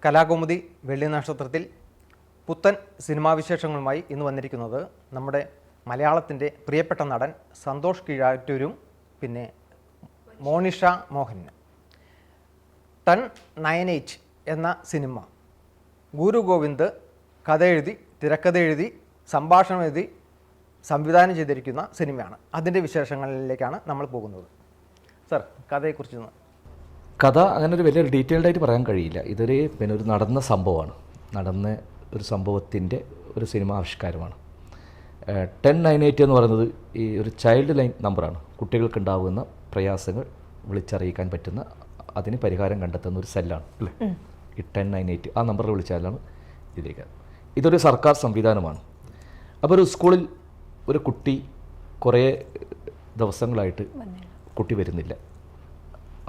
കലാകൗമുദി വെള്ളി നക്ഷത്രത്തിൽ പുത്തൻ സിനിമാ വിശേഷങ്ങളുമായി ഇന്ന് വന്നിരിക്കുന്നത് നമ്മുടെ മലയാളത്തിൻ്റെ പ്രിയപ്പെട്ട നടൻ സന്തോഷ് കീഴാറ്റൂരും പിന്നെ മോനിഷ മോഹനും. 1098 എന്ന സിനിമ ഗുരു ഗോവിന്ദ് കഥ എഴുതി, തിരക്കഥ എഴുതി, സംഭാഷണം എഴുതി സംവിധാനം ചെയ്തിരിക്കുന്ന സിനിമയാണ്. അതിൻ്റെ വിശേഷങ്ങളിലേക്കാണ് നമ്മൾ പോകുന്നത്. സർ, കഥയെക്കുറിച്ച് കഥ അങ്ങനെ ഒരു വലിയൊരു ഡീറ്റെയിൽഡ് ആയിട്ട് പറയാൻ കഴിയില്ല. ഇതൊരു ഒരു നടന്ന സംഭവമാണ്. നടന്ന ഒരു സംഭവത്തിൻ്റെ ഒരു സിനിമ ആവിഷ്കാരമാണ്. 1098 എന്ന് പറയുന്നത് ഈ ഒരു ചൈൽഡ് ലൈൻ നമ്പറാണ്. കുട്ടികൾക്കുണ്ടാകുന്ന പ്രയാസങ്ങൾ വിളിച്ചറിയിക്കാൻ പറ്റുന്ന, അതിന് പരിഹാരം കണ്ടെത്തുന്ന ഒരു സെല്ലാണ് അല്ലേ ഈ 1098. ആ നമ്പറിൽ വിളിച്ചാലാണ് ഇതിലേക്ക്. ഇതൊരു സർക്കാർ സംവിധാനമാണ്. അപ്പോൾ ഒരു സ്കൂളിൽ ഒരു കുട്ടി കുറേ ദിവസങ്ങളായിട്ട് കുട്ടി വരുന്നില്ല.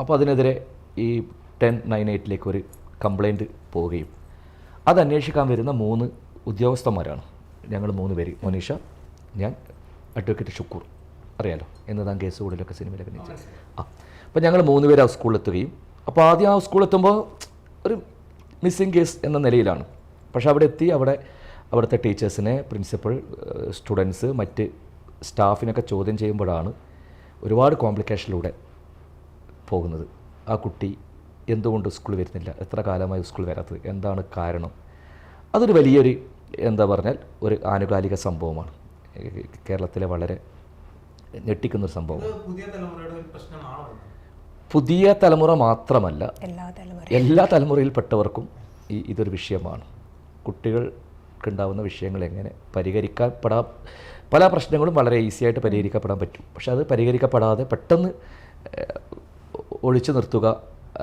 അപ്പോൾ അതിനെതിരെ ഈ 1098 ഒരു കംപ്ലൈൻറ്റ് പോവുകയും അത് അന്വേഷിക്കാൻ വരുന്ന 3 ഉദ്യോഗസ്ഥന്മാരാണ്. ഞങ്ങൾ 3 പേര്, മോനിഷ, ഞാൻ, അഡ്വക്കേറ്റ് ഷുക്കൂർ, അറിയാലോ എന്നതാ കേസ് കൂടുതലൊക്കെ സിനിമയിലൊക്കെ അഭിനയിച്ചത്. അപ്പോൾ ഞങ്ങൾ 3 പേര് ആ സ്കൂളിലെത്തുകയും, അപ്പോൾ ആദ്യം ആ സ്കൂളിലെത്തുമ്പോൾ ഒരു മിസ്സിങ് കേസ് എന്ന നിലയിലാണ്. പക്ഷേ അവിടെ എത്തി അവിടുത്തെ ടീച്ചേഴ്സിനെ, പ്രിൻസിപ്പൽ, സ്റ്റുഡൻസ്, മറ്റ് സ്റ്റാഫിനൊക്കെ ചോദ്യം ചെയ്യുമ്പോഴാണ് ഒരുപാട് കോംപ്ലിക്കേഷനിലൂടെ പോകുന്നത്. ആ കുട്ടി എന്തുകൊണ്ട് സ്കൂളിൽ വരുന്നില്ല, എത്ര കാലമായി സ്കൂളിൽ വരാത്തത്, എന്താണ് കാരണം? അതൊരു വലിയൊരു പറഞ്ഞാൽ ഒരു ആനുകാലിക സംഭവമാണ്. കേരളത്തിലെ വളരെ ഞെട്ടിക്കുന്നൊരു സംഭവം. പുതിയ തലമുറ മാത്രമല്ല, എല്ലാ തലമുറയിൽപ്പെട്ടവർക്കും ഇതൊരു വിഷയമാണ്. കുട്ടികൾക്കുണ്ടാവുന്ന വിഷയങ്ങൾ എങ്ങനെ പരിഹരിക്കപ്പെടാം. പല പ്രശ്നങ്ങളും വളരെ ഈസിയായിട്ട് പരിഹരിക്കപ്പെടാൻ പറ്റും. പക്ഷെ അത് പരിഹരിക്കപ്പെടാതെ പെട്ടെന്ന് ഒഴിച്ചു നിർത്തുക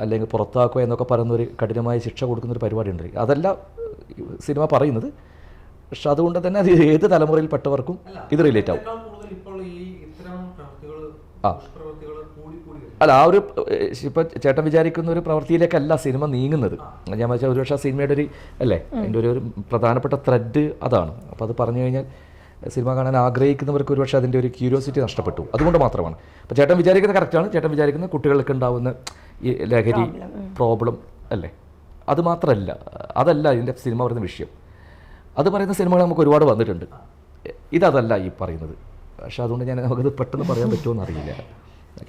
അല്ലെങ്കിൽ പുറത്താക്കുക എന്നൊക്കെ പറയുന്നൊരു കഠിനമായ ശിക്ഷ കൊടുക്കുന്നൊരു പരിപാടി ഉണ്ട്. അതല്ല സിനിമ പറയുന്നത്. പക്ഷെ അതുകൊണ്ട് തന്നെ അത് ഏത് തലമുറയിൽപ്പെട്ടവർക്കും ഇത് റിലേറ്റ് ആവും. അല്ല, ആ ഒരു ഇപ്പം ചേട്ടൻ വിചാരിക്കുന്ന ഒരു പ്രവൃത്തിയിലേക്കല്ല സിനിമ നീങ്ങുന്നത്. ഞാൻ വെച്ചാൽ ഒരുപക്ഷെ ആ സിനിമയുടെ ഒരു എൻ്റെ ഒരു പ്രധാനപ്പെട്ട ത്രെഡ് അതാണ്. അപ്പോൾ അത് പറഞ്ഞു കഴിഞ്ഞാൽ സിനിമ കാണാൻ ആഗ്രഹിക്കുന്നവർക്ക് ഒരുപക്ഷെ അതിൻ്റെ ഒരു ക്യൂരിയോസിറ്റി നഷ്ടപ്പെട്ടു. അതുകൊണ്ട് മാത്രമാണ്. അപ്പോൾ ചേട്ടൻ വിചാരിക്കുന്നത് കറക്റ്റാണ്. ചേട്ടൻ വിചാരിക്കുന്നത് കുട്ടികൾക്ക് ഉണ്ടാവുന്ന ഈ ലഹരി പ്രോബ്ലം അല്ലേ, അത് മാത്രമല്ല, അതല്ല ഇതിൻ്റെ സിനിമ പറയുന്ന വിഷയം. അത് പറയുന്ന സിനിമകൾ നമുക്ക് ഒരുപാട് വന്നിട്ടുണ്ട്. ഇതല്ല ഈ പറയുന്നത്. പക്ഷെ അതുകൊണ്ട് നമുക്കത് പെട്ടെന്ന് പറയാൻ പറ്റുമോ അറിയില്ല.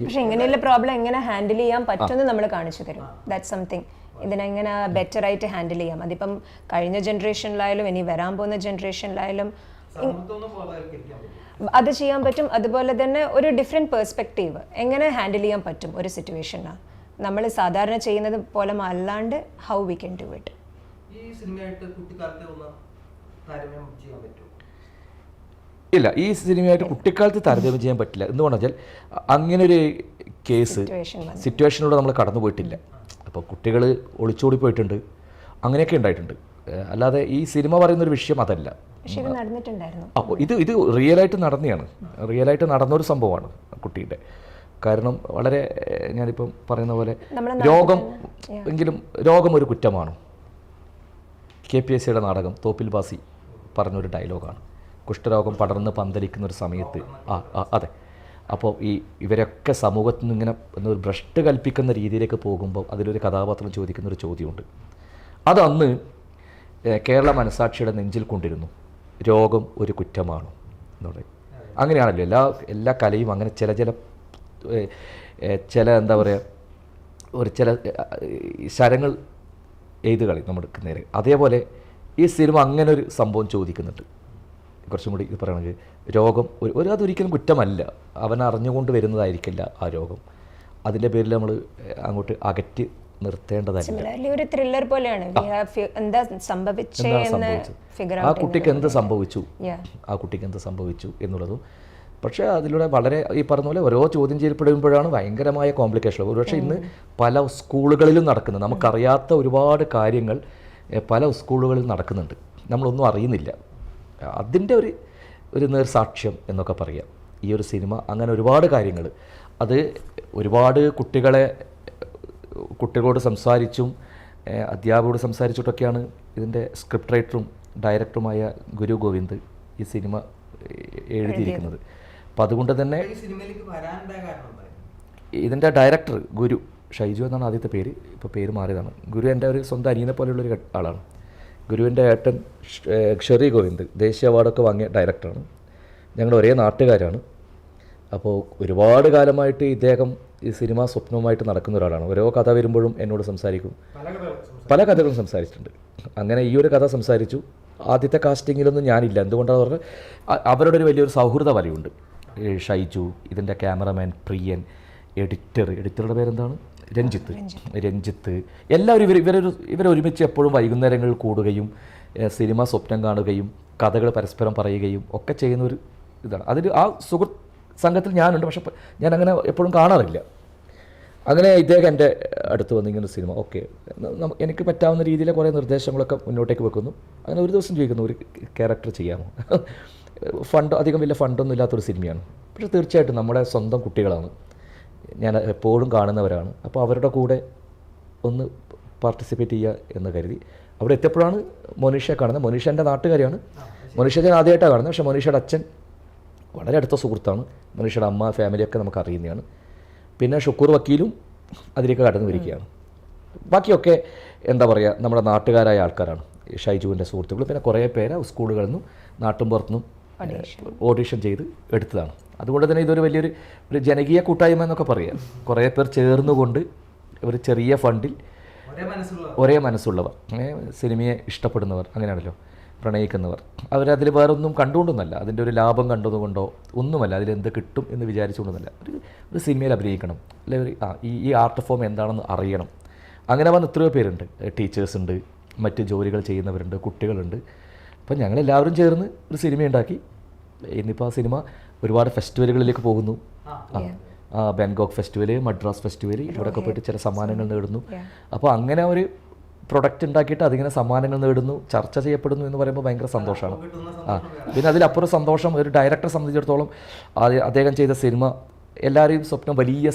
പക്ഷെ ഇങ്ങനെയുള്ള പ്രോബ്ലം എങ്ങനെ ഹാൻഡിൽ ചെയ്യാൻ പറ്റുമെന്ന് നമ്മൾ കാണിച്ചു തരും. That's something. ഇതിനെങ്ങനെ ബെറ്റർ ആയിട്ട് ഹാൻഡിൽ ചെയ്യാം. അതിപ്പം കഴിഞ്ഞ ജനറേഷനിലായാലും ഇനി വരാൻ പോകുന്ന ജനറേഷനിലായാലും അത് ചെയ്യാൻ പറ്റും. അതുപോലെ തന്നെ ഒരു ഡിഫറെൻറ്റ് പെർസ്പെക്റ്റീവ് എങ്ങനെ ഹാൻഡിൽ ചെയ്യാൻ പറ്റും ഒരു സിറ്റുവേഷനാണ് നമ്മൾ സാധാരണ ചെയ്യുന്നത് പോലെ അല്ലാണ്ട് how we can do it. ഇല്ല, ഈ സിനിമയായിട്ട് കുട്ടിക്കാലത്ത് താരതമ്യം ചെയ്യാൻ പറ്റില്ല. എന്തുകൊണ്ടെന്ന് വെച്ചാൽ അങ്ങനൊരു കേസ് സിറ്റുവേഷനിലൂടെ നമ്മൾ കടന്നു പോയിട്ടില്ല. അപ്പോൾ കുട്ടികൾ ഒളിച്ചോടി പോയിട്ടുണ്ട്, അങ്ങനെയൊക്കെ ഉണ്ടായിട്ടുണ്ട്. അല്ലാതെ ഈ സിനിമ പറയുന്നൊരു വിഷയം അതല്ല. അപ്പോൾ ഇത് റിയലായിട്ട് റിയലായിട്ട് നടന്നൊരു സംഭവമാണ് കുട്ടിയുടെ. കാരണം വളരെ ഞാനിപ്പം പറയുന്ന പോലെ രോഗം ഒരു കുറ്റമാണ്. KPSCയുടെ നാടകം തോപ്പിൽ ബാസി പറഞ്ഞൊരു ഡയലോഗാണ്. കുഷ്ഠരോഗം പടർന്ന് പന്തലിക്കുന്നൊരു സമയത്ത് അതെ. അപ്പോൾ ഇവരൊക്കെ സമൂഹത്തിൽ നിന്ന് ഇങ്ങനെ ഒരു ഭ്രഷ്ട് കൽപ്പിക്കുന്ന രീതിയിലേക്ക് പോകുമ്പോൾ അതിലൊരു കഥാപാത്രം ചോദിക്കുന്നൊരു ചോദ്യമുണ്ട്. അതന്ന് കേരള മനസാക്ഷിയുടെ നെഞ്ചിൽ കൊണ്ടിരുന്നു. രോഗം ഒരു കുറ്റമാണോ എന്നുള്ളത്. അങ്ങനെയാണല്ലോ എല്ലാ കലയും. അങ്ങനെ ചില എന്താ പറയുക, ചില ശരങ്ങൾ എഴുതു കളി നമ്മുടെ നേരെ. അതേപോലെ ഈ സിനിമ അങ്ങനെ ഒരു സംഭവം ചോദിക്കുന്നുണ്ട്. കുറച്ചും കൂടി ഇത് പറയണമെങ്കിൽ രോഗം അതൊരിക്കലും കുറ്റമല്ല. അവൻ അറിഞ്ഞുകൊണ്ട് വരുന്നതായിരിക്കില്ല ആ രോഗം. അതിൻ്റെ പേരിൽ നമ്മൾ അങ്ങോട്ട് അകറ്റി നിർത്തേണ്ടതല്ല. ആ കുട്ടിക്ക് എന്ത് സംഭവിച്ചു എന്നുള്ളതും. പക്ഷേ അതിലൂടെ വളരെ ഈ പറഞ്ഞ പോലെ ഓരോ ചോദ്യം ചെയ്യപ്പെടുമ്പോഴാണ് ഭയങ്കരമായ കോംപ്ലിക്കേഷൻ. ഒരുപക്ഷെ ഇന്ന് പല സ്കൂളുകളിലും നടക്കുന്നത്, നമുക്കറിയാത്ത ഒരുപാട് കാര്യങ്ങൾ പല സ്കൂളുകളിൽ നടക്കുന്നുണ്ട്, നമ്മളൊന്നും അറിയുന്നില്ല. അതിൻ്റെ ഒരു നേർസാക്ഷ്യം എന്നൊക്കെ പറയാം ഈ ഒരു സിനിമ. അങ്ങനെ ഒരുപാട് കാര്യങ്ങൾ, അത് ഒരുപാട് കുട്ടികളോട് സംസാരിച്ചും അധ്യാപകരോട് സംസാരിച്ചിട്ടൊക്കെയാണ് ഇതിൻ്റെ സ്ക്രിപ്റ്റ് റൈറ്ററും ഡയറക്ടറുമായ ഗുരു ഗോവിന്ദ് ഈ സിനിമ എഴുതിയിരിക്കുന്നത്. അപ്പം അതുകൊണ്ട് തന്നെ ഇതിൻ്റെ ഡയറക്ടർ ഷൈജു എന്നാണ് ആദ്യത്തെ പേര്, ഇപ്പോൾ പേര് മാറിയതാണ്. ഗുരു എൻ്റെ ഒരു സ്വന്തം അനിയനെ പോലെയുള്ളൊരു ആളാണ്. ഗുരുവിൻ്റെ ഏട്ടൻ ഷെറി ഗോവിന്ദ് ദേശീയ അവാർഡൊക്കെ വാങ്ങിയ ഡയറക്ടറാണ്. ഞങ്ങൾ ഒരേ നാട്ടുകാരാണ്. അപ്പോൾ ഒരുപാട് കാലമായിട്ട് ഇദ്ദേഹം ഈ സിനിമാ സ്വപ്നവുമായിട്ട് നടക്കുന്ന ഒരാളാണ്. ഓരോ കഥ വരുമ്പോഴും എന്നോട് സംസാരിക്കും, പല കഥകളും സംസാരിച്ചിട്ടുണ്ട്. അങ്ങനെ ഈ ഒരു കഥ സംസാരിച്ചു. ആദ്യത്തെ കാസ്റ്റിങ്ങിലൊന്നും ഞാനില്ല. എന്തുകൊണ്ടാണെന്ന് പറഞ്ഞാൽ അവരുടെ ഒരു വലിയൊരു സൗഹൃദ വലയുണ്ട്. ഷൈജു, ഇതിൻ്റെ ക്യാമറമാൻ പ്രിയൻ, എഡിറ്ററുടെ പേരെന്താണ്, രഞ്ജിത്ത് എല്ലാവരും ഇവരൊരുമിച്ച് എപ്പോഴും വൈകുന്നേരങ്ങളിൽ കൂടുകയും സിനിമ സ്വപ്നം കാണുകയും കഥകൾ പരസ്പരം പറയുകയും ഒക്കെ ചെയ്യുന്ന ഒരു ഇതാണ്. അതിൽ ആ സുഹൃത്ത് സംഘത്തിൽ ഞാനുണ്ട്, പക്ഷെ ഞാൻ അങ്ങനെ എപ്പോഴും കാണാറില്ല. അങ്ങനെ ഇദ്ദേഹം എൻ്റെ അടുത്ത് വന്ന് ഇങ്ങനെ സിനിമ ഓക്കെ, എനിക്ക് പറ്റാവുന്ന രീതിയിലെ കുറേ നിർദ്ദേശങ്ങളൊക്കെ മുന്നോട്ടേക്ക് വെക്കുന്നു. അങ്ങനെ ഒരു ദിവസം ചോദിക്കുന്നു, ഒരു ക്യാരക്ടർ ചെയ്യാമോ? അധികം വലിയ ഫണ്ടൊന്നും ഇല്ലാത്തൊരു സിനിമയാണ്, പക്ഷേ തീർച്ചയായിട്ടും നമ്മുടെ സ്വന്തം കുട്ടികളാണ്, ഞാൻ എപ്പോഴും കാണുന്നവരാണ്. അപ്പോൾ അവരുടെ കൂടെ ഒന്ന് പാർട്ടിസിപ്പേറ്റ് ചെയ്യുക എന്ന് കരുതി അവിടെ എത്തിയപ്പോഴാണ് മോനിഷയെ കാണുന്നത്. മോനിഷ എൻ്റെ നാട്ടുകാരിയാണ്. മോനിഷ ഞാൻ ആദ്യമായിട്ടാണ് കാണുന്നത്. പക്ഷേ മോനിഷയുടെ അച്ഛൻ വളരെ അടുത്ത സുഹൃത്താണ്. മോനിഷയുടെ അമ്മ, ഫാമിലിയൊക്കെ നമുക്ക് അറിയുന്നതാണ്. പിന്നെ ഷുക്കൂർ വക്കീലും അതിലേക്ക് കടന്നു വരികയാണ്. ബാക്കിയൊക്കെ എന്താ പറയുക, നമ്മുടെ നാട്ടുകാരായ ആൾക്കാരാണ്, ഷൈജുവിൻ്റെ സുഹൃത്തുക്കൾ. പിന്നെ കുറേ പേര് സ്കൂളുകളിൽ നിന്നും നാട്ടുമ്പുറത്തുനിന്നും ഓഡിഷൻ ചെയ്ത് എടുത്തതാണ്. അതുകൊണ്ട് തന്നെ ഇതൊരു വലിയൊരു ജനകീയ കൂട്ടായ്മ എന്നൊക്കെ പറയാം. കുറേ പേർ ചേർന്നുകൊണ്ട് ഒരു ചെറിയ ഫണ്ടിൽ ഒരേ മനസ്സുള്ളവർ, സിനിമയെ ഇഷ്ടപ്പെടുന്നവർ, അങ്ങനെയാണല്ലോ, പ്രണയിക്കുന്നവർ, അവരതിൽ വേറൊന്നും കണ്ടുകൊണ്ടൊന്നല്ല, അതിൻ്റെ ഒരു ലാഭം കണ്ടതുകൊണ്ടോ ഒന്നുമല്ല, അതിലെന്ത് കിട്ടും എന്ന് വിചാരിച്ചുകൊണ്ടൊന്നല്ല, ഒരു സിനിമയിൽ അഭിനയിക്കണം, അല്ലെങ്കിൽ ഈ ആർട്ട് ഫോം എന്താണെന്ന് അറിയണം. അങ്ങനെ വന്ന് എത്രയോ പേരുണ്ട്. ടീച്ചേഴ്സ് ഉണ്ട്, മറ്റ് ജോലികൾ ചെയ്യുന്നവരുണ്ട്, കുട്ടികളുണ്ട്. അപ്പം ഞങ്ങളെല്ലാവരും ചേർന്ന് ഒരു സിനിമ ഉണ്ടാക്കി. ഇന്നിപ്പോൾ ആ സിനിമ ഒരുപാട് ഫെസ്റ്റിവലുകളിലേക്ക് പോകുന്നു. ബാങ്കോക്ക് ഫെസ്റ്റിവൽ, മദ്രാസ് ഫെസ്റ്റിവൽ, ഇവിടെയൊക്കെ പോയിട്ട് ചില സമ്മാനങ്ങൾ നേടുന്നു. അപ്പോൾ അങ്ങനെ ഒരു പ്രൊഡക്റ്റ് ഉണ്ടാക്കിയിട്ട് അതിങ്ങനെ സമ്മാനങ്ങൾ നേടുന്നു, ചർച്ച ചെയ്യപ്പെടുന്നു എന്ന് പറയുമ്പോൾ ഭയങ്കര സന്തോഷമാണ്. പിന്നെ അതിലപ്പുറം സന്തോഷം ഒരു ഡയറക്ടറെ സംബന്ധിച്ചിടത്തോളം അദ്ദേഹം ചെയ്ത സിനിമ എല്ലാവരെയും സ്വപ്നം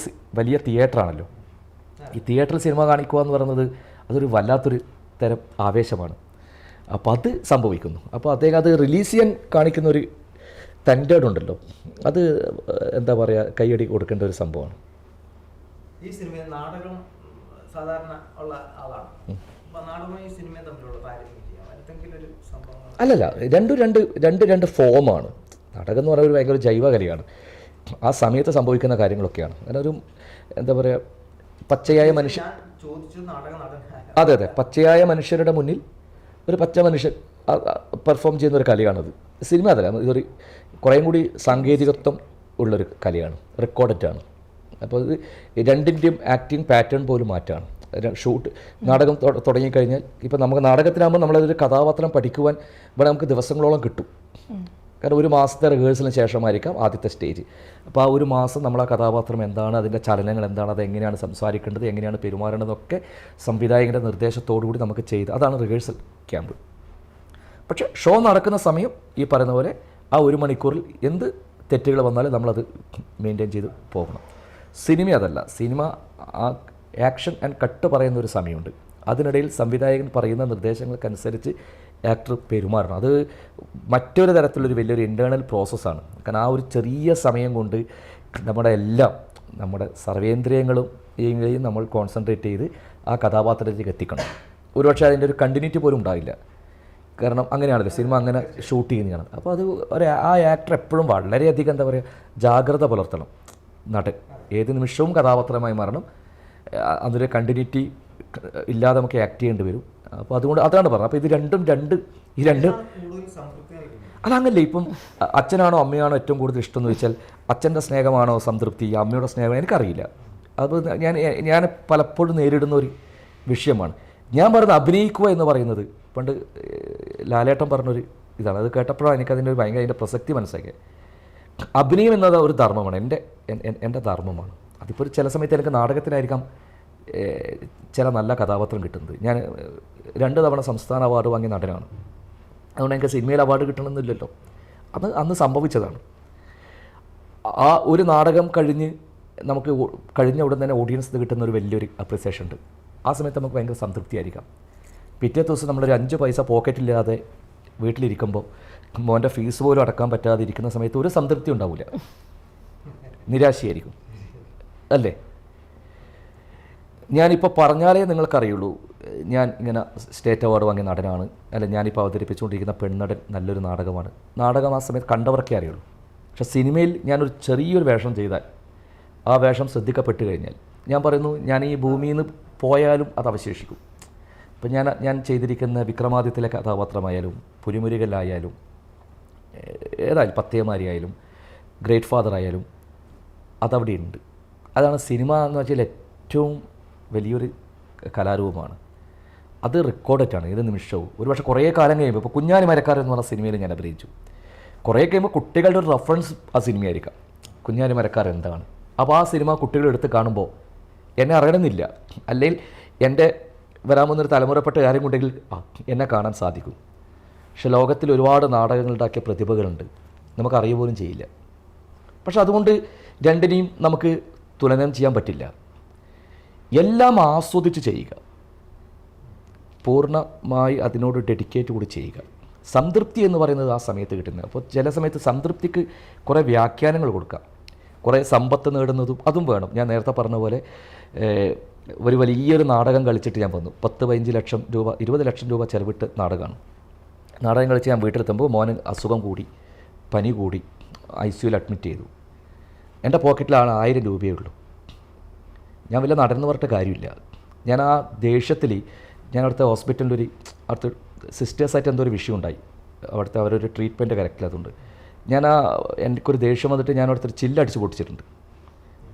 വലിയ തിയേറ്ററാണല്ലോ. ഈ തിയേറ്ററിൽ സിനിമ കാണിക്കുക എന്ന് പറയുന്നത് അതൊരു വല്ലാത്തൊരു തരം ആവേശമാണ്. അപ്പോൾ അത് സംഭവിക്കുന്നു. അപ്പോൾ അദ്ദേഹം അത് റിലീസ് ചെയ്യാൻ കാണിക്കുന്ന ഒരു തൻ്റേടുണ്ടല്ലോ, അത് എന്താ പറയുക, കൈയടി കൊടുക്കേണ്ട ഒരു സംഭവമാണ്. ഈ സിനിമയിൽ നാടകം സാധാരണ ഉള്ള ആളാണ്. അല്ലല്ല, രണ്ട് ഫോമാണ്. നാടകം എന്ന് പറയുന്നത് ഭയങ്കര ജൈവകലയാണ്. ആ സമയത്ത് സംഭവിക്കുന്ന കാര്യങ്ങളൊക്കെയാണ്. അങ്ങനെ ഒരു എന്താ പറയുക, പച്ചയായ മനുഷ്യൻ, അതെ പച്ചയായ മനുഷ്യരുടെ മുന്നിൽ ഒരു പച്ച മനുഷ്യൻ പെർഫോം ചെയ്യുന്ന ഒരു കലയാണത്. സിനിമ അതല്ല, ഇതൊരു കുറേയും കൂടി സാങ്കേതികത്വം ഉള്ളൊരു കലയാണ്, റെക്കോർഡറ്റാണ്. അപ്പോൾ ഇത് രണ്ടിൻ്റെയും ആക്ടിങ് പാറ്റേൺ പോലും മാറ്റാണ്. ഷൂട്ട് നാടകം തുടങ്ങിക്കഴിഞ്ഞാൽ, ഇപ്പോൾ നമുക്ക് നാടകത്തിലാകുമ്പോൾ നമ്മളതൊരു കഥാപാത്രം പഠിക്കുവാൻ ഇവിടെ നമുക്ക് ദിവസങ്ങളോളം കിട്ടും. കാരണം ഒരു മാസത്തെ റിഹേഴ്സലിന് ശേഷമായിരിക്കാം ആദ്യത്തെ സ്റ്റേജ്. അപ്പോൾ ആ ഒരു മാസം നമ്മൾ ആ കഥാപാത്രം എന്താണ്, അതിൻ്റെ ചലനങ്ങൾ എന്താണ്, അതെങ്ങനെയാണ് സംസാരിക്കേണ്ടത്, എങ്ങനെയാണ് പെരുമാറേണ്ടതൊക്കെ സംവിധായകൻ്റെ നിർദ്ദേശത്തോടുകൂടി നമുക്ക് ചെയ്ത്, അതാണ് റിഹേഴ്സൽ ക്യാമ്പ്. പക്ഷേ ഷോ നടക്കുന്ന സമയം ഈ പറയുന്ന പോലെ ആ 1 മണിക്കൂറിൽ എന്ത് തെറ്റുകൾ വന്നാലും നമ്മളത് മെയിൻറ്റെയിൻ ചെയ്ത് പോകണം. സിനിമ അതല്ല. സിനിമ ആ ആക്ഷൻ ആൻഡ് കട്ട് പറയുന്ന ഒരു സമയമുണ്ട്. അതിനിടയിൽ സംവിധായകൻ പറയുന്ന നിർദ്ദേശങ്ങൾക്കനുസരിച്ച് ആക്ടർ പെരുമാറണം. അത് മറ്റൊരു തരത്തിലൊരു വലിയൊരു ഇൻറ്റേർണൽ പ്രോസസ്സാണ്. കാരണം ആ ഒരു ചെറിയ സമയം കൊണ്ട് നമ്മുടെ സർവേന്ദ്രിയങ്ങളും നമ്മൾ കോൺസെൻട്രേറ്റ് ചെയ്ത് ആ കഥാപാത്രത്തിലേക്ക് എത്തിക്കണം. ഒരുപക്ഷെ അതിൻ്റെ ഒരു കണ്ടിന്യൂറ്റി പോലും ഉണ്ടാവില്ല. കാരണം അങ്ങനെയാണല്ലോ സിനിമ അങ്ങനെ ഷൂട്ട് ചെയ്യുന്നതാണ്. അപ്പോൾ അത് ആ ആക്ടർ എപ്പോഴും വളരെയധികം എന്താ പറയുക, ജാഗ്രത പുലർത്തണം. നടൻ ഏത് നിമിഷവും കഥാപാത്രമായി മാറണം. അതിൻ്റെ കണ്ടിന്യൂറ്റി ഇല്ലാതെ നമുക്ക് ആക്ട് ചെയ്യേണ്ടി വരും. അപ്പോൾ അതുകൊണ്ട് അതാണ് പറഞ്ഞത്. അപ്പോൾ ഈ രണ്ട് അതങ്ങല്ലേ. ഇപ്പം അച്ഛനാണോ അമ്മയാണോ ഏറ്റവും കൂടുതൽ ഇഷ്ടം എന്ന് ചോദിച്ചാൽ അച്ഛൻ്റെ സ്നേഹമാണോ സംതൃപ്തി, അമ്മയുടെ സ്നേഹമാണോ, എനിക്കറിയില്ല. അപ്പോൾ ഞാൻ പലപ്പോഴും നേരിടുന്ന ഒരു വിഷയമാണ്. ഞാൻ പറയുന്നത് അഭിനയിക്കുക എന്ന് പറയുന്നത് പണ്ട് ലാലേട്ടൻ പറഞ്ഞൊരു ഇതാണ്. അത് കേട്ടപ്പോഴാണ് എനിക്കതിൻ്റെ ഒരു ഭയങ്കര അതിൻ്റെ പ്രസക്തി മനസ്സിലാക്കിയത്. അഭിനയം എന്നത് ഒരു ധർമ്മമാണ്, എൻ്റെ ധർമ്മമാണ്. അതിപ്പോൾ ചില സമയത്ത് എനിക്ക് നാടകത്തിലായിരിക്കാം ചില നല്ല കഥാപാത്രം കിട്ടുന്നത്. ഞാൻ 2 തവണ സംസ്ഥാന അവാർഡ് വാങ്ങിയ നടനാണ്. അതുകൊണ്ട് എനിക്ക് സിനിമയിൽ അവാർഡ് കിട്ടണമെന്നില്ലല്ലോ. അന്ന് സംഭവിച്ചതാണ്. ആ ഒരു നാടകം നമുക്ക് കഴിഞ്ഞ ഉടൻ തന്നെ ഓഡിയൻസിന് കിട്ടുന്ന ഒരു വലിയൊരു അപ്രിസിയേഷൻ ഉണ്ട്. ആ സമയത്ത് നമുക്ക് ഭയങ്കര സംതൃപ്തിയായിരിക്കാം. പിറ്റേ ദിവസം നമ്മളൊരു 5 പൈസ പോക്കറ്റില്ലാതെ വീട്ടിലിരിക്കുമ്പോൾ മോൻ്റെ ഫീസ് പോലും അടക്കാൻ പറ്റാതെ ഇരിക്കുന്ന സമയത്ത് ഒരു സംതൃപ്തി ഉണ്ടാവില്ല, നിരാശയായിരിക്കും, അല്ലേ? ഞാനിപ്പോൾ പറഞ്ഞാലേ നിങ്ങൾക്കറിയുള്ളൂ ഞാൻ ഇങ്ങനെ സ്റ്റേറ്റ് അവാർഡ് വാങ്ങിയ നടനാണ്, അല്ല ഞാനിപ്പോൾ അവതരിപ്പിച്ചുകൊണ്ടിരിക്കുന്ന പെണ്ണടൻ നല്ലൊരു നാടകമാണ്. നാടകം ആ സമയത്ത് കണ്ടവർക്കേ അറിയുള്ളൂ. പക്ഷേ സിനിമയിൽ ഞാനൊരു ചെറിയൊരു വേഷം ചെയ്താൽ ആ വേഷം ശ്രദ്ധിക്കപ്പെട്ട് കഴിഞ്ഞാൽ ഞാൻ പറയുന്നു, ഞാൻ ഈ ഭൂമിയിൽ നിന്ന് പോയാലും അത് അവശേഷിക്കും. ഇപ്പം ഞാൻ ചെയ്തിരിക്കുന്ന വിക്രമാദിത്യത്തിലെ കഥാപാത്രമായാലും പുലിമുരുകലായാലും ഏതായാലും പത്തേമാരിയായാലും ഗ്രേറ്റ് ഫാദർ ആയാലും അതവിടെ ഉണ്ട്. അതാണ് സിനിമ എന്ന് വെച്ചാൽ ഏറ്റവും വലിയൊരു കലാരൂപമാണ്. അത് റെക്കോർഡറ്റാണ് ഏത് നിമിഷവും. ഒരുപക്ഷെ കുറേ കാലം കഴിയുമ്പോൾ ഇപ്പോൾ കുഞ്ഞാലി മരക്കാരൻ എന്ന് പറഞ്ഞ സിനിമയിൽ ഞാൻ അഭിനയിച്ചു. കുറേ കഴിയുമ്പോൾ കുട്ടികളുടെ ഒരു റെഫറൻസ് ആ സിനിമയായിരിക്കാം, കുഞ്ഞാലി മരക്കാരൻ എന്താണ്. അപ്പോൾ ആ സിനിമ കുട്ടികളെടുത്ത് കാണുമ്പോൾ എന്നെ അറിയണമെന്നില്ല, അല്ലെങ്കിൽ എൻ്റെ വരാൻ പോകുന്നൊരു തലമുറപ്പെട്ട കാര്യം കൊണ്ടെങ്കിൽ എന്നെ കാണാൻ സാധിക്കും. പക്ഷെ ലോകത്തിൽ ഒരുപാട് നാടകങ്ങളുണ്ടാക്കിയ പ്രതിഭകളുണ്ട്, നമുക്കറിയ പോലും ചെയ്യില്ല. പക്ഷെ അതുകൊണ്ട് രണ്ടിനെയും നമുക്ക് തുലനം ചെയ്യാൻ പറ്റില്ല. എല്ലാം ആസ്വദിച്ച് ചെയ്യുക, പൂർണ്ണമായി അതിനോട് ഡെഡിക്കേറ്റ് കൂടി ചെയ്യുക. സംതൃപ്തി എന്ന് പറയുന്നത് ആ സമയത്ത് കിട്ടുന്നത്. അപ്പോൾ ചില സമയത്ത് സംതൃപ്തിക്ക് കുറേ വ്യാഖ്യാനങ്ങൾ കൊടുക്കാം. കുറേ സമ്പത്ത് നേടുന്നതും അതും വേണം. ഞാൻ നേരത്തെ പറഞ്ഞ പോലെ ഒരു വലിയൊരു നാടകം കളിച്ചിട്ട് ഞാൻ വന്നു. 10-15 ലക്ഷം രൂപ 20 ലക്ഷം രൂപ ചിലവിട്ട് നാടകമാണ്. നാടകം കളിച്ച് ഞാൻ വീട്ടിലെത്തുമ്പോൾ മോന് അസുഖം കൂടി, പനി കൂടി, ICUയിൽ അഡ്മിറ്റ് ചെയ്തു. എൻ്റെ പോക്കറ്റിലാണ് 1000 രൂപയേ ഉള്ളൂ. ഞാൻ വല്ല നടന്നു പറഞ്ഞിട്ട് കാര്യമില്ല. ഞാൻ ആ ദേഷ്യത്തിൽ ഞാൻ അവിടുത്തെ ഹോസ്പിറ്റലിലൊരു അടുത്ത സിസ്റ്റേഴ്സായിട്ട് എന്തോ ഒരു വിഷയം ഉണ്ടായി. അവിടുത്തെ അവരൊരു ട്രീറ്റ്മെൻറ്റ് കറക്റ്റില്ലാത്തതുകൊണ്ട് എനിക്കൊരു ദേഷ്യം വന്നിട്ട് ഞാൻ അവിടുത്തെ ഒരു ചില്ലടിച്ച് പൊട്ടിച്ചിട്ടുണ്ട്.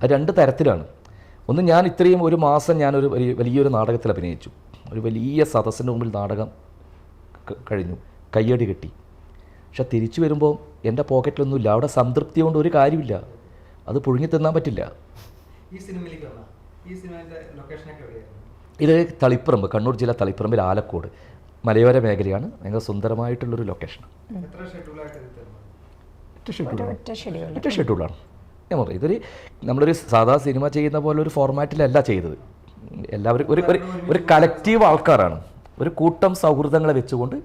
അത് 2 തരത്തിലാണ്. ഒന്ന്, ഞാൻ ഇത്രയും ഒരു മാസം ഞാനൊരു വലിയൊരു നാടകത്തിൽ അഭിനയിച്ചു. ഒരു വലിയ സദസ്സിൻ്റെ മുമ്പിൽ നാടകം കഴിഞ്ഞു, കയ്യടി കിട്ടി. പക്ഷെ തിരിച്ചു വരുമ്പോൾ എൻ്റെ പോക്കറ്റിലൊന്നുമില്ല. അവിടെ സംതൃപ്തി കൊണ്ട് ഒരു കാര്യമില്ല, അത് പുഴുങ്ങി തിന്നാൻ പറ്റില്ല. ഈ സിനിമയിലേക്ക് വന്ന ഈ സിനിമയുടെ ലൊക്കേഷനൊക്കെ എവിടെയായിരുന്നു? ഇത് തളിപ്പറമ്പ്, കണ്ണൂർ ജില്ല തളിപ്പറമ്പിൽ ആലക്കോട് മലയോര മേഖലയാണ്. ഭയങ്കര സുന്ദരമായിട്ടുള്ളൊരു ലൊക്കേഷൻ. എത്ര ഷെഡ്യൂളായിട്ട് ഇത് തരുന്നത്? ഒറ്റ ഷെഡ്യൂളാണ്. ഞാൻ പറയും, ഇതൊരു നമ്മളൊരു സാധാ സിനിമ ചെയ്യുന്ന പോലെ ഒരു ഫോർമാറ്റിലല്ല ചെയ്തത്. എല്ലാവരും ഒരു കലക്റ്റീവ് ആൾക്കാരാണ്. ഒരു കൂട്ടം സൗഹൃദങ്ങളെ വെച്ചുകൊണ്ട്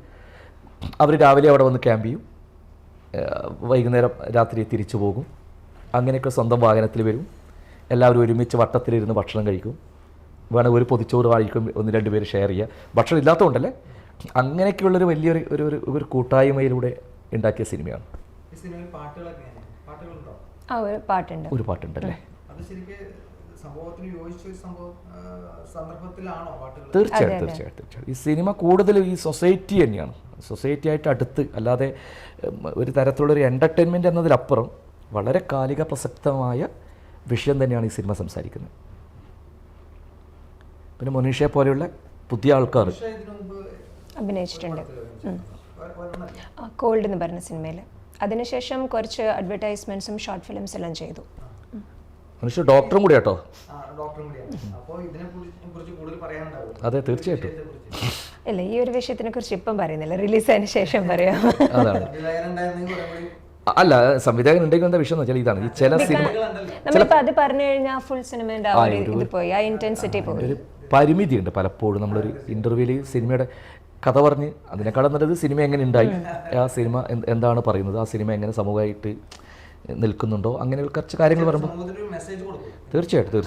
അവർ രാവിലെ അവിടെ വന്ന് ക്യാമ്പ് ചെയ്യും, വൈകുന്നേരം രാത്രി തിരിച്ചു പോകും. അങ്ങനെയൊക്കെ സ്വന്തം വാഹനത്തിൽ വരും, എല്ലാവരും ഒരുമിച്ച് വട്ടത്തിലിരുന്ന് ഭക്ഷണം കഴിക്കും. വേണം ഒരു പൊതിച്ചോറ് വാഴിക്കും, 1-2 പേര് ഷെയർ ചെയ്യുക. ഭക്ഷണം ഇല്ലാത്തതുകൊണ്ടല്ലേ. അങ്ങനെയൊക്കെയുള്ളൊരു വലിയൊരു ഒരു കൂട്ടായ്മയിലൂടെ ഉണ്ടാക്കിയ സിനിമയാണ്. ഈ സിനിമയിൽ പാട്ടുകളൊക്കെ പാട്ടുകളുണ്ടോ? ഒരു പാട്ടുണ്ടല്ലേ. അത് ശരിക്കും സംഭവത്തിന് യോജിച്ച ഒരു സന്ദർഭത്തിലാണോ പാട്ടുകൾ? തീർച്ചയായിട്ടും. ഈ സിനിമ കൂടുതൽ ഈ സൊസൈറ്റി തന്നെയാണ്, സൊസൈറ്റി ആയിട്ട് അടുത്ത്, അല്ലാതെ ഒരു തരത്തിലുള്ളൊരു എൻ്റർടൈൻമെൻറ്റ് എന്നതിലപ്പുറം വളരെ കാലിക പ്രസക്തമായ വിഷയം തന്നെയാണ് ഈ സിനിമ സംസാരിക്കുന്നത്. പിന്നെ മനുഷ്യയെ പോലെയുള്ള പുതിയ ആൾക്കാർ അഭിനയിച്ചിട്ടുണ്ട്. കോൾഡ് എന്ന് പറഞ്ഞ സിനിമയിൽ. അതിനുശേഷം കുറച്ച് അഡ്വർടൈസ്മെന്റ്സും ഷോർട്ട് ഫിലിംസ് എല്ലാം ചെയ്തു. മനുഷ്യ ഡോക്ടറും കൂടി കേട്ടോ. അതെ, തീർച്ചയായിട്ടും. ഇല്ല, ഈ ഒരു വിഷയത്തിനെ കുറിച്ച് ഇപ്പം പറയുന്നില്ല, റിലീസ് ആയതിനു ശേഷം പറയാം. അതാണ്. അല്ല, സംവിധായകൻ ഉണ്ടെങ്കിൽ എന്താ വിഷയം എന്ന് വെച്ചാൽ ഇതാണ്, ഈ ചില സിനിമ നമ്മളിപ്പോൾ അത് പറഞ്ഞു കഴിഞ്ഞാൽ ഫുൾ സിനിമയുടെ ഇത് പോയി, ആ ഇന്റൻസിറ്റി പോയി. ഒരു പരിമിതിയുണ്ട് പലപ്പോഴും. നമ്മളൊരു ഇൻ്റർവ്യൂവിൽ സിനിമയുടെ കഥ പറഞ്ഞ് അതിനേക്കാളും നല്ലത് സിനിമ എങ്ങനെ ഉണ്ടായി, ആ സിനിമ എന്താണ് പറയുന്നത്, ആ സിനിമ എങ്ങനെ സമൂഹമായിട്ട് നിൽക്കുന്നുണ്ടോ, അങ്ങനെ കുറച്ച് കാര്യങ്ങൾ പറയുമ്പോൾ തീർച്ചയായിട്ടും.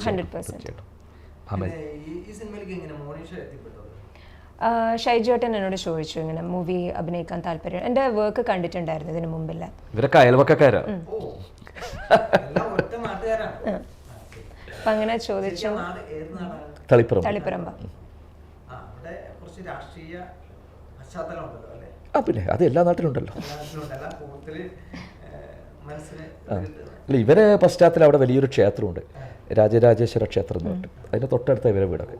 ഷൈജോട്ടൻ എന്നോട് ചോദിച്ചു ഇങ്ങനെ മൂവി അഭിനയിക്കാൻ താല്പര്യം. എൻ്റെ വർക്ക് കണ്ടിട്ടുണ്ടായിരുന്നു ഇതിന് മുമ്പില്ല. ഇവരൊക്കെ അയൽവക്കക്കാരാ. അപ്പം അങ്ങനെ ചോദിച്ചു. തളിപ്പറമ്പ്. പിന്നെ അത് എല്ലാ നാട്ടിലുണ്ടല്ലോ. അല്ല, ഇവരെ പശ്ചാത്തലം അവിടെ വലിയൊരു ക്ഷേത്രമുണ്ട്, രാജരാജേശ്വര ക്ഷേത്രം എന്ന് പറഞ്ഞിട്ട്. അതിൻ്റെ തൊട്ടടുത്ത ഇവരെ വീടൊക്കെ.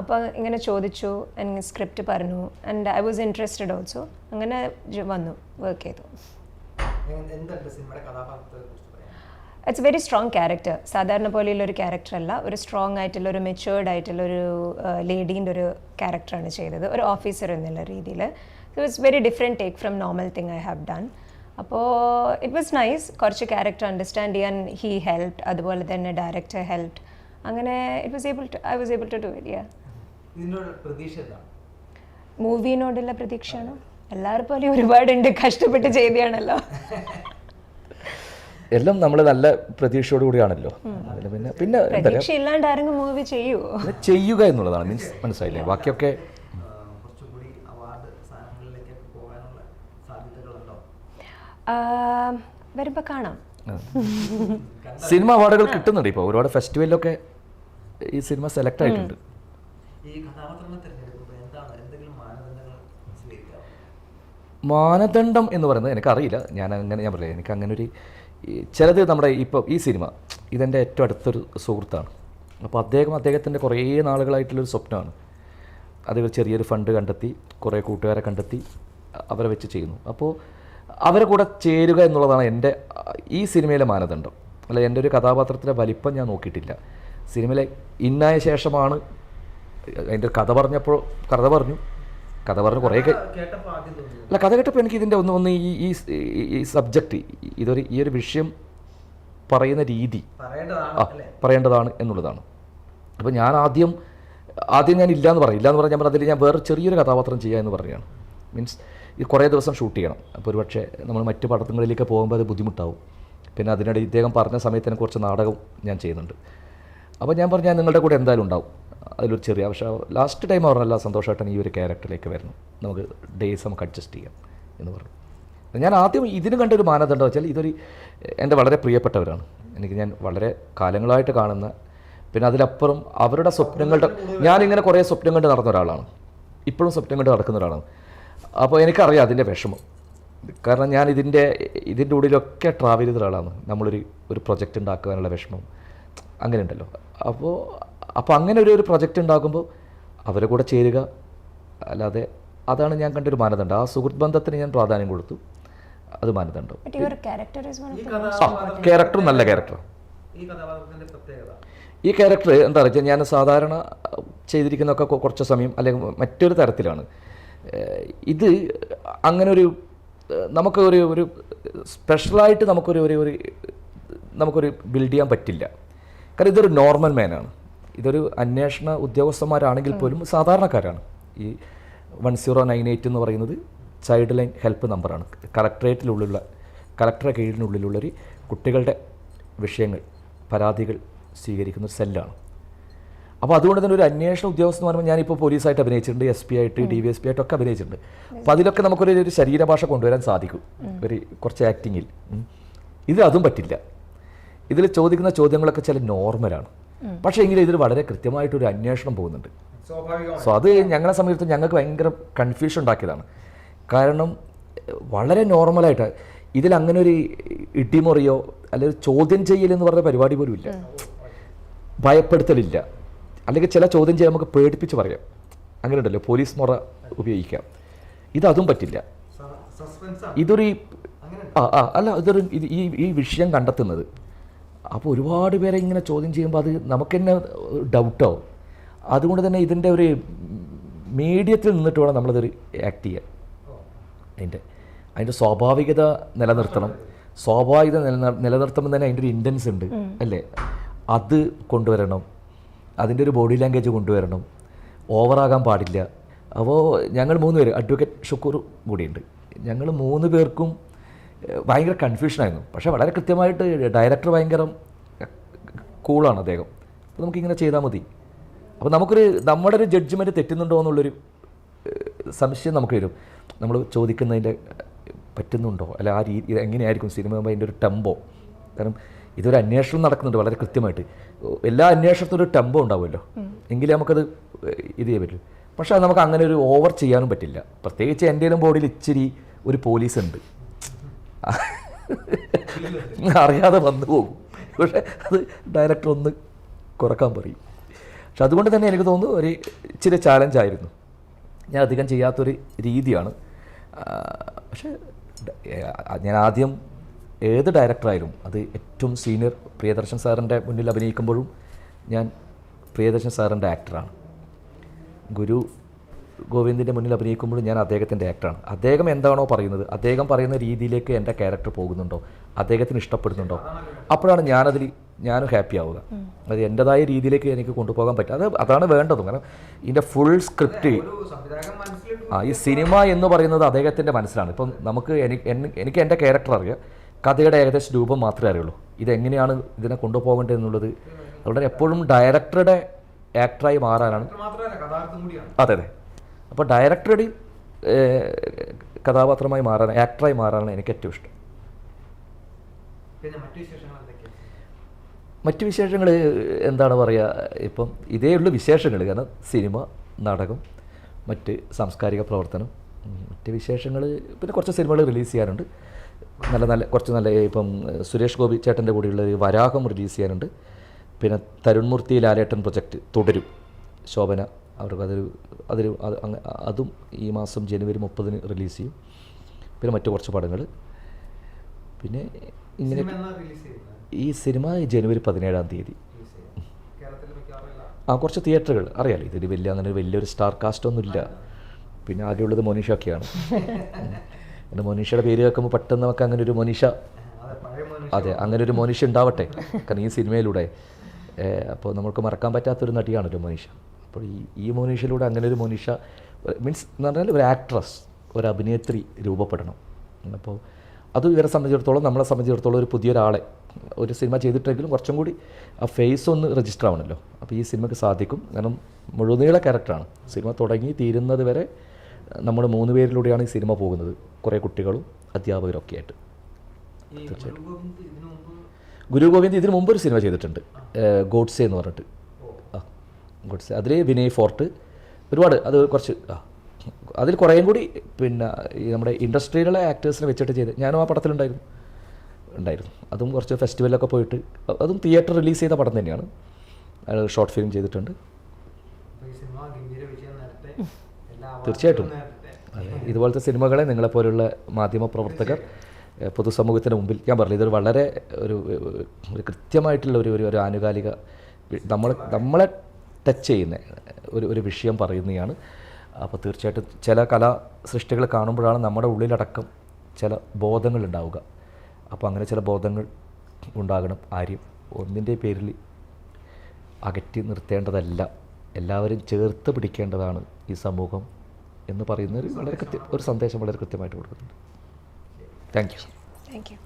അപ്പോൾ ഇങ്ങനെ ചോദിച്ചു, എനിക്ക് സ്ക്രിപ്റ്റ് പറഞ്ഞു, and I was interested also. അങ്ങനെ വന്നു, വർക്ക് ചെയ്തു. It's very strong character. സാധാരണ പോലെയുള്ളൊരു ക്യാരക്ടർ അല്ല, ഒരു സ്ട്രോങ് ആയിട്ടുള്ള, ഒരു മെച്യൂർഡ് ആയിട്ടുള്ള ഒരു ലേഡീൻ്റെ ഒരു ക്യാരക്ടറാണ് ചെയ്തത്, ഒരു ഓഫീസർ എന്നുള്ള രീതിയിൽ. So it's very different take from normal thing I have done. അപ്പോൾ ഇറ്റ് വാസ് നൈസ്. കുറച്ച് ക്യാരക്ടർ അണ്ടർസ്റ്റാൻഡ് ചെയ്യാൻ ഹീ ഹെൽപ്ഡ്, അതുപോലെ തന്നെ ഡയറക്ടർ ഹെൽപ്ഡ്. അങ്ങനെ I was able to do it. Yeah. മൂവിനോടുള്ള പ്രതീക്ഷയാണോ? എല്ലാവരും പോലെ ഒരുപാടുണ്ട്, കഷ്ടപ്പെട്ട് ചെയ്തതാണല്ലോ. എല്ലാം നമ്മൾ നല്ല പ്രതീക്ഷയോട് കൂടിയാണല്ലോ. അതിന് പിന്നെ പിന്നെ എന്താ പറയുക, പ്രതീക്ഷ ഇല്ലാണ്ട് ആരെങ്കിലും മൂവി ചെയ്യുമോ? പിന്നെ ചെയ്യുക എന്നുള്ളതാണ്. മീൻസ് മനസ്സിലായില്ലേ, ബാക്കിയൊക്കെ കുറച്ചുകൂടി അവാർഡ് സ്ഥാനങ്ങളിലേക്കൊക്കെ പോകാനുള്ള സാധ്യതകളുണ്ടോ? വരുമ്പോൾ കാണാം. സിനിമ അവാർഡുകൾ കിട്ടുന്നുണ്ട് ഇപ്പോൾ, ഒരുപാട് ഫെസ്റ്റിവലിലൊക്കെ ഈ സിനിമ സെലക്ട് ആയിട്ടുണ്ട്. ഈ കഥാപാത്രങ്ങളെ തിരഞ്ഞെടുക്കുമ്പോൾ എന്താണ് എന്തെങ്കിലും മാനദണ്ഡങ്ങൾ സ്വീകരിക്കാം? മാനദണ്ഡം എന്ന് പറയുന്നത് എനിക്കറിയില്ല. ഞാൻ പറയാം, എനിക്ക് അങ്ങനെ ഒരു ചിലത് നമ്മുടെ ഇപ്പോൾ ഈ സിനിമ ഇതെൻ്റെ ഏറ്റവും അടുത്തൊരു സുഹൃത്താണ്. അപ്പോൾ അദ്ദേഹത്തിൻ്റെ കുറേ നാളുകളായിട്ടുള്ളൊരു സ്വപ്നമാണ്. അത് ചെറിയൊരു ഫണ്ട് കണ്ടെത്തി കുറേ കൂട്ടുകാരെ കണ്ടെത്തി അവരെ വെച്ച് ചെയ്യുന്നു. അപ്പോൾ അവരെ കൂടെ ചേരുക എന്നുള്ളതാണ് എൻ്റെ ഈ സിനിമയിലെ മാനദണ്ഡം. അല്ല, എൻ്റെ ഒരു കഥാപാത്രത്തിൻ്റെ വലിപ്പം ഞാൻ നോക്കിയിട്ടില്ല. സിനിമയിലെ ഇന്നായ ശേഷമാണ് അതിൻ്റെ കഥ പറഞ്ഞു കുറേ അല്ല, കഥ കേട്ടപ്പോൾ എനിക്ക് ഇതിൻ്റെ ഒന്ന് ഈ സബ്ജക്റ്റ് ഈ ഒരു വിഷയം പറയുന്ന രീതി പറയേണ്ടതാണ് എന്നുള്ളതാണ്. അപ്പോൾ ഞാൻ ആദ്യം ഞാൻ ഇല്ലയെന്ന് പറഞ്ഞാൽ അതിൽ ഞാൻ വേറെ ചെറിയൊരു കഥാപാത്രം ചെയ്യുക എന്ന് പറയുകയാണ്. മീൻസ് ഈ കുറേ ദിവസം ഷൂട്ട് ചെയ്യണം. അപ്പോൾ ഒരു പക്ഷേ നമ്മൾ മറ്റു പടങ്ങളിലേക്ക് പോകുമ്പോൾ അത് ബുദ്ധിമുട്ടാവും. പിന്നെ അതിനിടെ ഇദ്ദേഹം പറഞ്ഞ സമയത്തിന് കുറച്ച് നാടകം ഞാൻ ചെയ്യുന്നുണ്ട്. അപ്പോൾ ഞാൻ പറഞ്ഞു, ഞാൻ നിങ്ങളുടെ കൂടെ എന്തായാലും ഉണ്ടാവും. അതിലൊരു ചെറിയ പക്ഷേ ലാസ്റ്റ് ടൈം പറഞ്ഞല്ല, സന്തോഷമായിട്ടാണ് ഈ ഒരു ക്യാരക്ടറിലേക്ക് വരുന്നു, നമുക്ക് ഡേയ്സ് നമുക്ക് അഡ്ജസ്റ്റ് ചെയ്യാം എന്ന് പറഞ്ഞു. ഞാൻ ആദ്യം ഇതിന് കണ്ടൊരു മാനദണ്ഡം വെച്ചാൽ എൻ്റെ വളരെ പ്രിയപ്പെട്ടവരാണ്. ഞാൻ വളരെ കാലങ്ങളായിട്ട് കാണുന്ന, പിന്നെ അതിലപ്പുറം അവരുടെ ഞാനിങ്ങനെ കുറേ സ്വപ്നം കണ്ട് നടന്ന ഒരാളാണ്, ഇപ്പോഴും സ്വപ്നം കണ്ട് നടക്കുന്ന ഒരാളാണ്. അപ്പോൾ എനിക്കറിയാം അതിൻ്റെ വിഷമം. കാരണം ഞാൻ ഇതിൻ്റെ ഉള്ളിലൊക്കെ ട്രാവൽ ചെയ്ത ഒരാളാണ്. നമ്മളൊരു പ്രൊജക്റ്റ് ഉണ്ടാക്കാനുള്ള വിഷമം അങ്ങനെ ഉണ്ടല്ലോ. അപ്പോൾ അങ്ങനെ ഒരു പ്രൊജക്റ്റ് ഉണ്ടാക്കുമ്പോൾ അവരെ കൂടെ ചേരുക, അല്ലാതെ അതാണ് ഞാൻ കണ്ടൊരു മാനദണ്ഡം. ആ സുഹൃത്ത് ബന്ധത്തിന് ഞാൻ പ്രാധാന്യം കൊടുത്തു, അത് മാനദണ്ഡം. ക്യാരക്ടർ നല്ല ക്യാരക്ടർ. ഈ ക്യാരക്ടർ എന്താ പറയുക, ഞാൻ സാധാരണ ചെയ്തിരിക്കുന്നതൊക്കെ കുറച്ച് സമയം അല്ലെങ്കിൽ മറ്റൊരു തരത്തിലാണ്. ഇത് അങ്ങനെ നമുക്ക് ഒരു സ്പെഷ്യലായിട്ട് നമുക്കൊരു ബിൽഡ് ചെയ്യാൻ പറ്റില്ല. കാരണം ഇതൊരു നോർമൽ മാനാണ്. ഇതൊരു അന്വേഷണ ഉദ്യോഗസ്ഥന്മാരാണെങ്കിൽ പോലും സാധാരണക്കാരാണ്. ഈ 1098 എന്ന് പറയുന്നത് ചൈൽഡ് ലൈൻ ഹെൽപ്പ് നമ്പറാണ്. കളക്ടറെ കീഴിനുള്ളിലുള്ളൊരു കുട്ടികളുടെ വിഷയങ്ങൾ, പരാതികൾ സ്വീകരിക്കുന്ന ഒരു സെല്ലാണ്. അപ്പോൾ അതുകൊണ്ട് തന്നെ ഒരു അന്വേഷണ ഉദ്യോഗസ്ഥൻ എന്ന് പറയുമ്പോൾ ഞാനിപ്പോൾ പോലീസായിട്ട് അഭിനയിച്ചിട്ടുണ്ട്, SP ആയിട്ട് DVSP ആയിട്ടൊക്കെ അഭിനയിച്ചിട്ടുണ്ട്. അപ്പോൾ അതിലൊക്കെ നമുക്കൊരു ശരീരഭാഷ കൊണ്ടുവരാൻ സാധിക്കും, കുറച്ച് ആക്ടിങ്ങിൽ. അതും പറ്റില്ല. ഇതിൽ ചോദിക്കുന്ന ചോദ്യങ്ങളൊക്കെ ചില നോർമലാണ്, പക്ഷേ എങ്കിലും ഇതിൽ വളരെ കൃത്യമായിട്ടൊരു അന്വേഷണം പോകുന്നുണ്ട്. സോ അത് ഞങ്ങളെ സമയത്ത് ഞങ്ങൾക്ക് ഭയങ്കര കൺഫ്യൂഷൻ ഉണ്ടാക്കിയതാണ്. കാരണം വളരെ നോർമലായിട്ട് ഇതിലങ്ങനെ ഒരു ഇടിമുറിയോ അല്ലെങ്കിൽ ചോദ്യം ചെയ്യലെന്ന് പറഞ്ഞ പരിപാടി പോലും ഇല്ല, ഭയപ്പെടുത്തലില്ല. അല്ലെങ്കിൽ ചില ചോദ്യം ചെയ്യാൻ നമുക്ക് പേടിപ്പിച്ച് പറയാം, അങ്ങനെ ഉണ്ടല്ലോ, പോലീസ് മുറ ഉപയോഗിക്കാം. അതും പറ്റില്ല. ഈ വിഷയം കണ്ടെത്തുന്നത് അപ്പോൾ ഒരുപാട് പേരെ ഇങ്ങനെ ചോദ്യം ചെയ്യുമ്പോൾ അത് നമുക്ക് തന്നെ ഡൗട്ടാവും. അതുകൊണ്ട് തന്നെ ഇതിൻ്റെ ഒരു മീഡിയത്തിൽ നിന്നിട്ട് വേണം നമ്മളതൊരു ആക്ട് ചെയ്യാൻ. അതിൻ്റെ സ്വാഭാവികത നിലനിർത്തണം. നിലനിർത്തുമ്പോൾ തന്നെ അതിൻ്റെ ഒരു ഇൻറ്റൻസ് ഉണ്ട് അല്ലേ, അത് കൊണ്ടുവരണം. അതിൻ്റെ ഒരു ബോഡി ലാംഗ്വേജ് കൊണ്ടുവരണം, ഓവറാകാൻ പാടില്ല. അപ്പോൾ ഞങ്ങൾ 3 പേര്, അഡ്വക്കേറ്റ് ഷുക്കൂർ കൂടിയുണ്ട്, ഞങ്ങൾ 3 പേർക്കും ഭയങ്കര കൺഫ്യൂഷനായിരുന്നു. പക്ഷേ വളരെ കൃത്യമായിട്ട് ഡയറക്ടർ ഭയങ്കര കൂളാണ് അദ്ദേഹം. അപ്പോൾ നമുക്കിങ്ങനെ ചെയ്താൽ മതി. അപ്പോൾ നമ്മുടെ ഒരു ജഡ്ജ്മെൻറ്റ് തെറ്റുന്നുണ്ടോ എന്നുള്ളൊരു സംശയം നമുക്ക് വരും. നമ്മൾ ചോദിക്കുന്നതിൻ്റെ പറ്റുന്നുണ്ടോ, അല്ല ആ രീതി എങ്ങനെയായിരിക്കും സിനിമ, അതിൻ്റെ ഒരു ടെമ്പോ. കാരണം ഇതൊരു അന്വേഷണം നടക്കുന്നുണ്ട് വളരെ കൃത്യമായിട്ട്. എല്ലാ അന്വേഷണത്തിനും ഒരു ടെമ്പോ ഉണ്ടാവുമല്ലോ, എങ്കിലേ നമുക്കത് ചെയ്യാൻ പറ്റും. പക്ഷേ അത് നമുക്ക് അങ്ങനെ ഒരു ഓവർ ചെയ്യാനും പറ്റില്ല. പ്രത്യേകിച്ച് എൻ്റെയും ബോഡിയിൽ ഇച്ചിരി ഒരു പോലീസ് ഉണ്ട്, അറിയാതെ വന്നു പോകും. പക്ഷേ അത് ഡയറക്ടർ ഒന്ന് കുറക്കാൻ പറയും. പക്ഷെ അതുകൊണ്ട് തന്നെ എനിക്ക് തോന്നുന്നു ഒരു ഇച്ചിരി ചാലഞ്ചായിരുന്നു. ഞാൻ അധികം ചെയ്യാത്തൊരു രീതിയാണ്. പക്ഷേ ഞാൻ ആദ്യം ഏത് ഡയറക്ടറായാലും, അത് ഏറ്റവും സീനിയർ പ്രിയദർശൻ സാറിൻ്റെ മുന്നിൽ അഭിനയിക്കുമ്പോഴും ഞാൻ പ്രിയദർശൻ സാറിൻ്റെ ആക്ടറാണ്. ഗുരു ഗോവിന്ദിൻ്റെ മുന്നിൽ അഭിനയിക്കുമ്പോഴും ഞാൻ അദ്ദേഹത്തിൻ്റെ ആക്ടറാണ്. അദ്ദേഹം എന്താണോ പറയുന്നത്, അദ്ദേഹം പറയുന്ന രീതിയിലേക്ക് എൻ്റെ ക്യാരക്ടർ പോകുന്നുണ്ടോ, അദ്ദേഹത്തിന് ഇഷ്ടപ്പെടുന്നുണ്ടോ, അപ്പോഴാണ് ഞാനും ഹാപ്പി ആവുക. അത് എൻ്റെതായ രീതിയിലേക്ക് എനിക്ക് കൊണ്ടുപോകാൻ പറ്റും. അതാണ് വേണ്ടതും. കാരണം ഇതിൻ്റെ ഫുൾ സ്ക്രിപ്റ്റ്, ഈ സിനിമ എന്ന് പറയുന്നത് അദ്ദേഹത്തിൻ്റെ മനസ്സിലാണ്. ഇപ്പം എനിക്ക് എൻ്റെ ക്യാരക്ടർ അറിയാം, കഥയുടെ ഏകദേശം രൂപം മാത്രമേ അറിയുള്ളൂ. ഇതെങ്ങനെയാണ് ഇതിനെ കൊണ്ടുപോകേണ്ടത് എന്നുള്ളത് അതുകൊണ്ട് എപ്പോഴും ഡയറക്ടറുടെ ആക്ടറായി മാറാനാണ്. അതെ അതെ. അപ്പോൾ ഡയറക്ടറുടെയും കഥാപാത്രമായി മാറാൻ, ആക്ടറായി മാറാനാണ് എനിക്ക് ഏറ്റവും ഇഷ്ടം. മറ്റു വിശേഷങ്ങൾ എന്താണ് പറയുക, ഇപ്പം ഇതേ ഉള്ളൂ വിശേഷങ്ങൾ. കാരണം സിനിമ, നാടകം, മറ്റ് സാംസ്കാരിക പ്രവർത്തനം, മറ്റ് വിശേഷങ്ങൾ. പിന്നെ കുറച്ച് സിനിമകൾ റിലീസ് ചെയ്യാനുണ്ട്. കുറച്ച് നല്ല ഇപ്പം സുരേഷ് ഗോപി ചേട്ടൻ്റെ കൂടെയുള്ള വരാഹം റിലീസ് ചെയ്യാനുണ്ട്. പിന്നെ തരുൺമൂർത്തി ലാലേട്ടൻ പ്രൊജക്റ്റ് തുടരും. ശോഭന അവർക്ക് അതും ഈ മാസം ജനുവരി 30 റിലീസ് ചെയ്യും. പിന്നെ മറ്റു കുറച്ച് പടങ്ങൾ. പിന്നെ ഇങ്ങനെ ഈ സിനിമ ജനുവരി 17 കുറച്ച് തിയേറ്ററുകൾ അറിയാലോ. ഇതിൽ വലിയൊരു സ്റ്റാർ കാസ്റ്റ് ഒന്നുമില്ല. പിന്നെ ആകെയുള്ളത് മോനിഷയൊക്കെയാണ്. പിന്നെ മോനിഷയുടെ പേര് കേൾക്കുമ്പോൾ പെട്ടെന്ന് നമുക്ക് അങ്ങനെ ഒരു മോനിഷ, അതെ, അങ്ങനെ ഒരു മോനിഷ ഉണ്ടാവട്ടെ. കാരണം ഈ സിനിമയിലൂടെ അപ്പോൾ നമുക്ക് മറക്കാൻ പറ്റാത്തൊരു നടിയാണല്ലോ മോനിഷ. അപ്പോൾ ഈ മോനിഷയിലൂടെ അങ്ങനെ ഒരു മോനിഷ മീൻസ് എന്ന് പറഞ്ഞാൽ ഒരു ആക്ട്രസ്, ഒരു അഭിനേത്രി രൂപപ്പെടണം. അപ്പോൾ അത് ഇവരെ സംബന്ധിച്ചിടത്തോളം, നമ്മളെ സംബന്ധിച്ചിടത്തോളം ഒരു പുതിയൊരാളെ ഒരു സിനിമ ചെയ്തിട്ടെങ്കിലും കുറച്ചും കൂടി ആ ഫേസ് ഒന്ന് രജിസ്റ്റർ ആവണമല്ലോ. അപ്പോൾ ഈ സിനിമയ്ക്ക് സാധിക്കും. കാരണം മുഴുനീള ക്യാരക്ടറാണ്. സിനിമ തുടങ്ങി തീരുന്നത് വരെ നമ്മൾ 3 പേരിലൂടെയാണ് ഈ സിനിമ പോകുന്നത്. കുറേ കുട്ടികളും അധ്യാപകരൊക്കെ ആയിട്ട്. തീർച്ചയായിട്ടും ഗുരു ഗോവിന്ദ് ഇതിനു മുമ്പ് ഒരു സിനിമ ചെയ്തിട്ടുണ്ട്, ഗോഡ്സെ എന്ന് പറഞ്ഞിട്ട്. ഗോഡ്സെ, അതിൽ വിനയ് ഫോർട്ട് ഒരുപാട്, അത് കുറച്ച് അതിൽ കുറേയും കൂടി പിന്നെ ഈ നമ്മുടെ ഇൻഡസ്ട്രിയിലുള്ള ആക്ടേഴ്സിനെ വെച്ചിട്ട് ചെയ്ത് ഞാനും ആ പടത്തിലുണ്ടായിരുന്നു. അതും കുറച്ച് ഫെസ്റ്റിവലൊക്കെ പോയിട്ട്, അതും തിയേറ്റർ റിലീസ് ചെയ്ത പടം തന്നെയാണ്. ഷോർട്ട് ഫിലിം ചെയ്തിട്ടുണ്ട്. തീർച്ചയായിട്ടും അതെ. ഇതുപോലത്തെ സിനിമകളെ നിങ്ങളെപ്പോലുള്ള മാധ്യമപ്രവർത്തകർ പൊതുസമൂഹത്തിന് മുമ്പിൽ, ഞാൻ പറഞ്ഞു, ഇതൊരു വളരെ ഒരു കൃത്യമായിട്ടുള്ള ഒരു ആനുകാലിക നമ്മളെ ടച്ച് ചെയ്യുന്ന ഒരു വിഷയം പറയുന്നതാണ്. അപ്പോൾ തീർച്ചയായിട്ടും ചില കലാ സൃഷ്ടികൾ കാണുമ്പോഴാണ് നമ്മുടെ ഉള്ളിലടക്കം ചില ബോധങ്ങൾ ഉണ്ടാവുക. അപ്പോൾ അങ്ങനെ ചില ബോധങ്ങൾ ഉണ്ടാകണം. ആരും ഒന്നിൻ്റെ പേരിൽ അകറ്റി നിർത്തേണ്ടതല്ല, എല്ലാവരും ചേർത്ത് പിടിക്കേണ്ടതാണ് ഈ സമൂഹം എന്ന് പറയുന്ന ഒരു സന്ദേശം വളരെ കൃത്യമായിട്ട് കൊടുക്കുന്നുണ്ട്. Thank you.